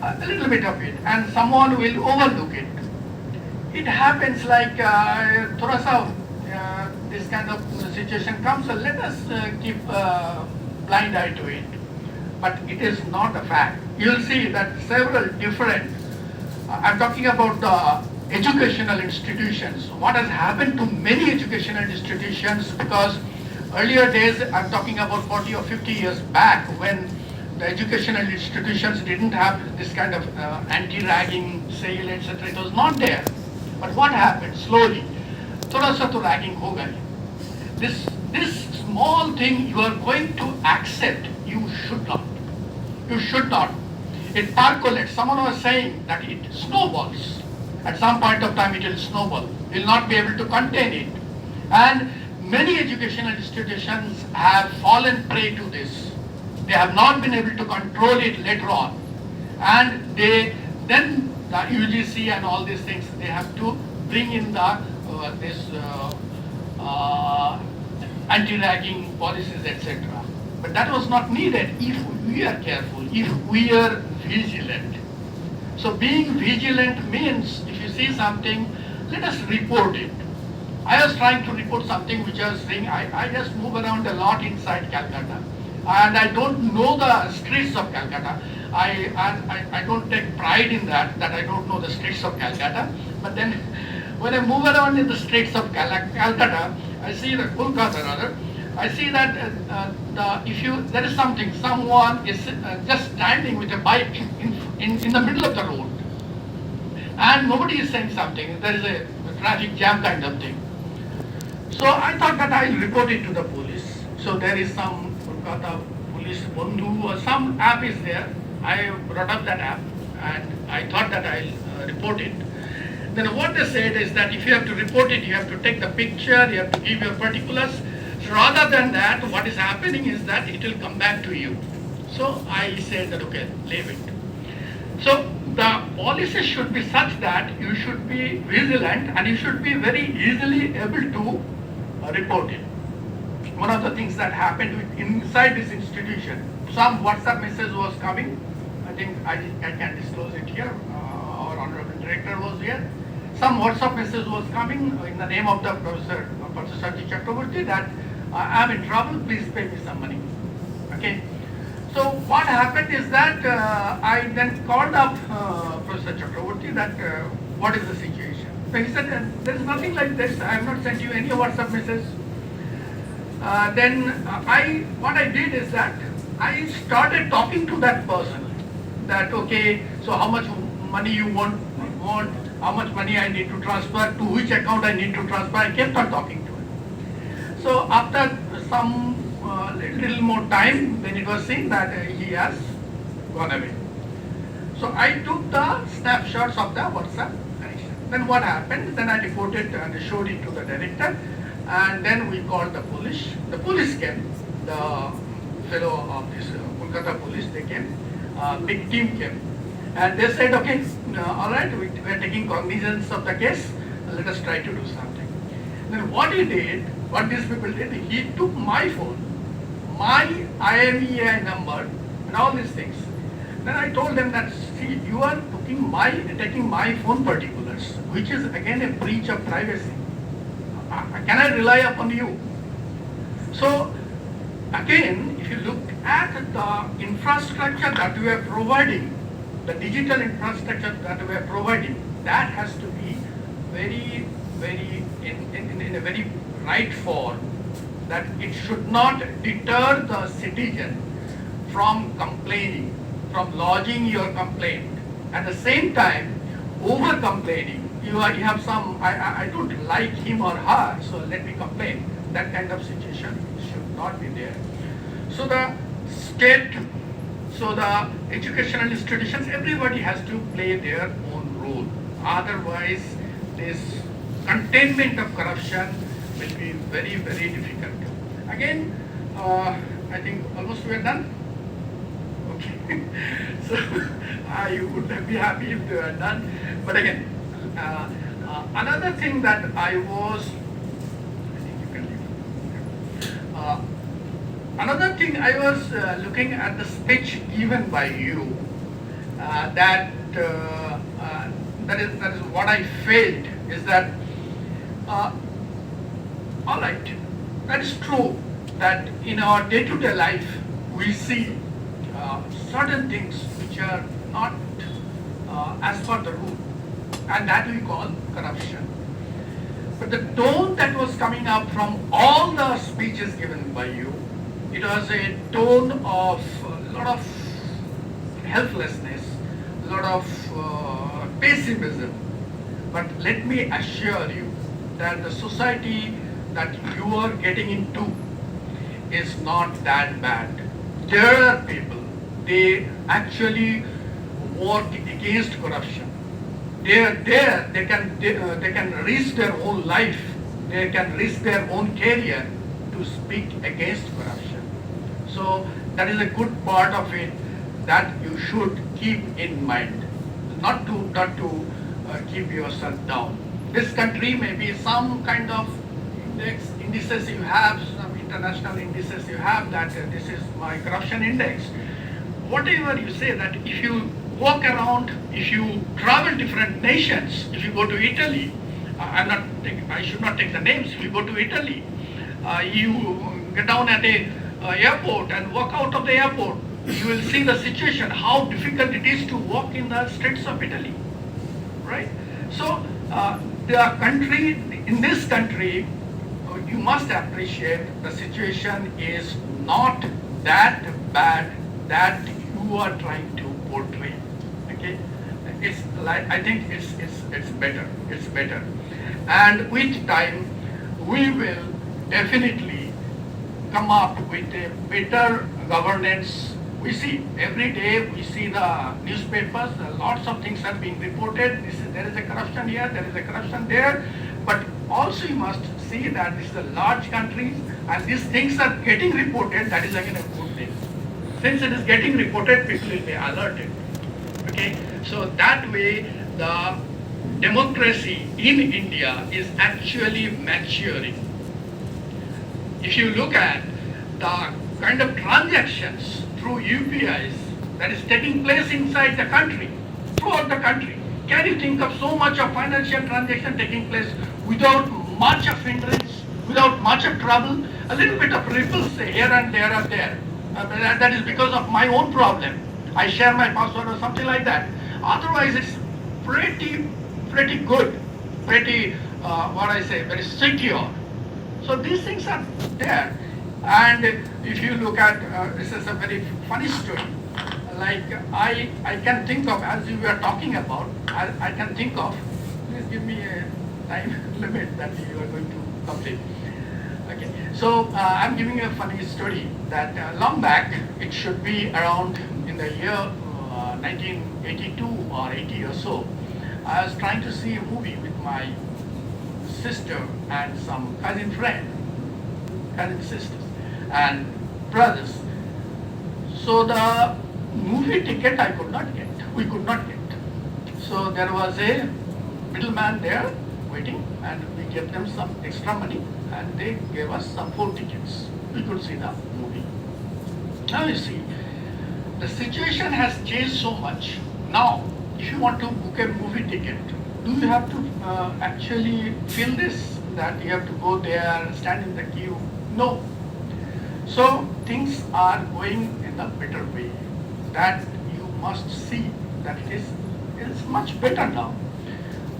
a little bit of it, and someone will overlook it. It happens like thoda sa, this kind of situation comes, so let us keep blind eye to it. But it is not a fact. You'll see that several different, I'm talking about the educational institutions. What has happened to many educational institutions, because earlier days, I'm talking about 40 or 50 years back, when the educational institutions didn't have this kind of anti-ragging sale, etc. It was not there. But what happened? Slowly, thoda sa to ragging ho gayi. This small thing you are going to accept, you should not. You should not. It percolates. Someone was saying that it snowballs. At some point of time it will snowball. You will not be able to contain it. And many educational institutions have fallen prey to this. They have not been able to control it later on. And then the UGC and all these things, they have to bring in the anti-ragging policies, etc. But that was not needed if we are careful, if we are vigilant. So being vigilant means if you see something, let us report it. I was trying to report something which I was saying, I just move around a lot inside Calcutta. And I don't know the streets of Calcutta. I don't take pride in that I don't know the streets of Calcutta. But then when I move around in the streets of Calcutta, I see that Kolkata rather, I see that there is something, someone is just standing with a bike in the middle of the road. And nobody is saying something. There is a traffic jam kind of thing. So I thought that I'll report it to the police. So there is some Kolkata police Bandhu or some app is there. I brought up that app and I thought that I'll report it. Then what they said is that if you have to report it, you have to take the picture, you have to give your particulars. So rather than that, what is happening is that it will come back to you. So I said that okay, leave it. So the policy should be such that you should be vigilant and you should be very easily able to report it. One of the things that happened inside this institution, some WhatsApp message was coming. I think I can disclose it here. Our honorable director was here. Some WhatsApp message was coming in the name of the Professor Chakraborty that I am in trouble, please pay me some money. Okay. So what happened is that I then called up Professor Chakraborty that what is the situation. So he said there is nothing like this. I have not sent you any WhatsApp message. Then what I did is that I started talking to that person. That okay, so how much money you want, how much money I need to transfer, to which account I need to transfer. I kept on talking to him. So after some little more time, then it was seen that he has gone away. So I took the snapshots of the WhatsApp connection. Then what happened? Then I reported and showed it to the director, and then we called the police. The police came. The fellow of this Kolkata police, they came. Big team came. And they said, okay, all right, we are taking cognizance of the case, let us try to do something. Then what he did, what these people did, he took my phone, my IMEI number, and all these things. Then I told them that, see, you are taking my phone particulars, which is again a breach of privacy. Can I rely upon you? So, again, if you look at the infrastructure that we are providing, the digital infrastructure that we are providing, that has to be very, very, in a very right form, that it should not deter the citizen from complaining, from lodging your complaint. At the same time, over complaining, you have some, I don't like him or her, so let me complain. That kind of situation should not be there. So the state, so the educational institutions, everybody has to play their own role. Otherwise, this containment of corruption will be very, very difficult. Again, I think almost we are done. Okay. So I would be happy if they are done. But again, another thing that I was, I think you can leave. Another thing I was looking at the speech given by you, that is what I felt is that all right, that is true that in our day-to-day life we see certain things which are not as per the rule, and that we call corruption. But the tone that was coming up from all the speeches given by you, it was a tone of a lot of helplessness, a lot of pessimism. But let me assure you that the society that you are getting into is not that bad. There are people, they actually work against corruption. They are there, they can risk their own life, they can risk their own career to speak against corruption. So that is a good part of it that you should keep in mind, not to keep yourself down. This country may be some kind of indices you have, some international indices you have that this is my corruption index. Whatever you say, that if you walk around, if you travel different nations, if you go to Italy, I should not take the names, if you go to Italy, you get down at a airport and walk out of the airport, you will see the situation, how difficult it is to walk in the streets of Italy, right? So the country, in this country, you must appreciate the situation is not that bad that you are trying to portray. Okay, it's like, I think it's better. It's better, and with time we will definitely come up with a better governance. We see every day, we see the newspapers, lots of things are being reported. There is a corruption here, there is a corruption there, but also you must see that this is a large country and these things are getting reported. That is again a good thing. Since it is getting reported, people will be alerted. Okay, so that way the democracy in India is actually maturing. If you look at the kind of transactions through UPIs that is taking place inside the country, throughout the country, can you think of so much of financial transaction taking place without much of hindrance, without much of trouble? A little bit of ripples here and there are there. That is because of my own problem. I share my password or something like that. Otherwise, it's pretty good, pretty very secure. So these things are there. And if you look at, this is a very funny story. Like I can think of, as you were talking about, I can think of, please give me a time limit that you are going to complete. Okay, so I'm giving you a funny story that long back, it should be around in the year 1982 or 80 or so, I was trying to see a movie with my sister and some cousin sisters and brothers. So the movie ticket I could not get, we could not get. So there was a middleman there waiting, and we gave them some extra money and they gave us some 4 tickets. We could see the movie. Now you see, the situation has changed so much. Now, if you want to book a movie ticket, do you have to actually fill this, that you have to go there and stand in the queue? No. So things are going in a better way. That you must see that it is much better now.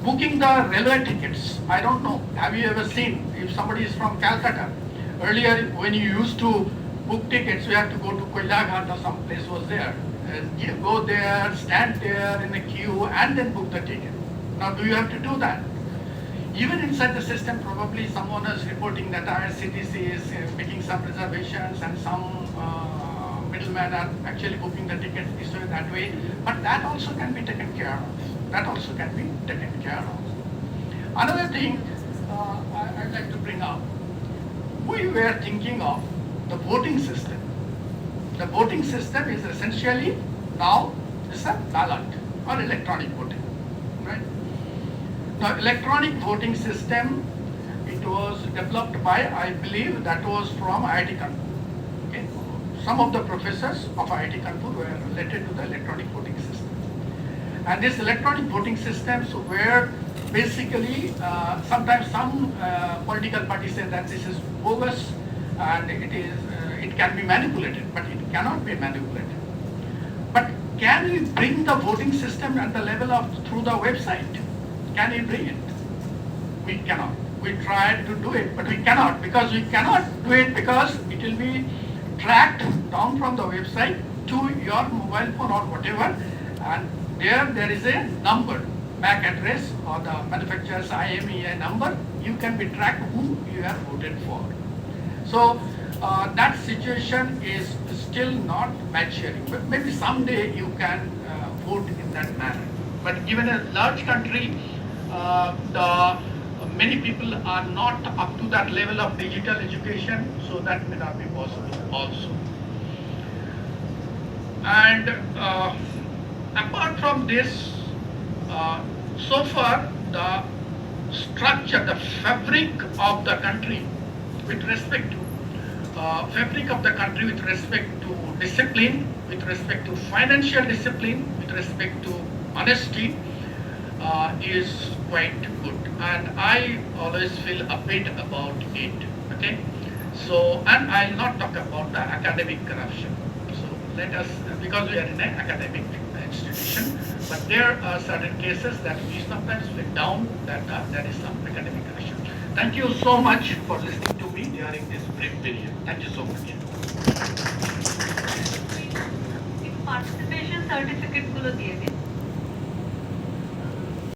Booking the railway tickets, I don't know, have you ever seen, if somebody is from Calcutta, earlier when you used to book tickets, you have to go to Koilaghat or some place was there. And you go there, stand there in a queue and then book the ticket. Now do you have to do that? Even inside the system, probably someone is reporting that IRCTC is making some reservations and some middlemen are actually booking the tickets this way, that way. But that also can be taken care of. That also can be taken care of. Another thing I'd like to bring up, we were thinking of the voting system. The voting system is essentially now is a ballot or electronic voting, right? Now, electronic voting system, it was developed by, I believe, that was from IIT Kanpur. Okay? Some of the professors of IIT Kanpur were related to the electronic voting system. And this electronic voting systems where basically sometimes some political parties say that this is bogus and it can be manipulated, but it cannot be manipulated. But can we bring the voting system at the level of through the website? Can we bring it? We cannot. We tried to do it, but we cannot, because we cannot do it because it will be tracked down from the website to your mobile phone or whatever, and there is a number, MAC address or the manufacturer's IMEI number. You can be tracked who you have voted for. So that situation is still not maturing, but maybe someday you can vote in that manner. But given a large country, many people are not up to that level of digital education, so that may not be possible also. And apart from this, so far the structure, the fabric of the country with respect to with respect to discipline, with respect to financial discipline, with respect to honesty, is quite good, and I always feel a bit about it. Okay, so, and I'll not talk about the academic corruption. So let us, because we are in an academic institution, but there are certain cases that we sometimes feel down that there is some academic corruption. Thank you so much for listening to me during this brief period. Thank you so much. Participation certificate গুলো দিয়ে দিন।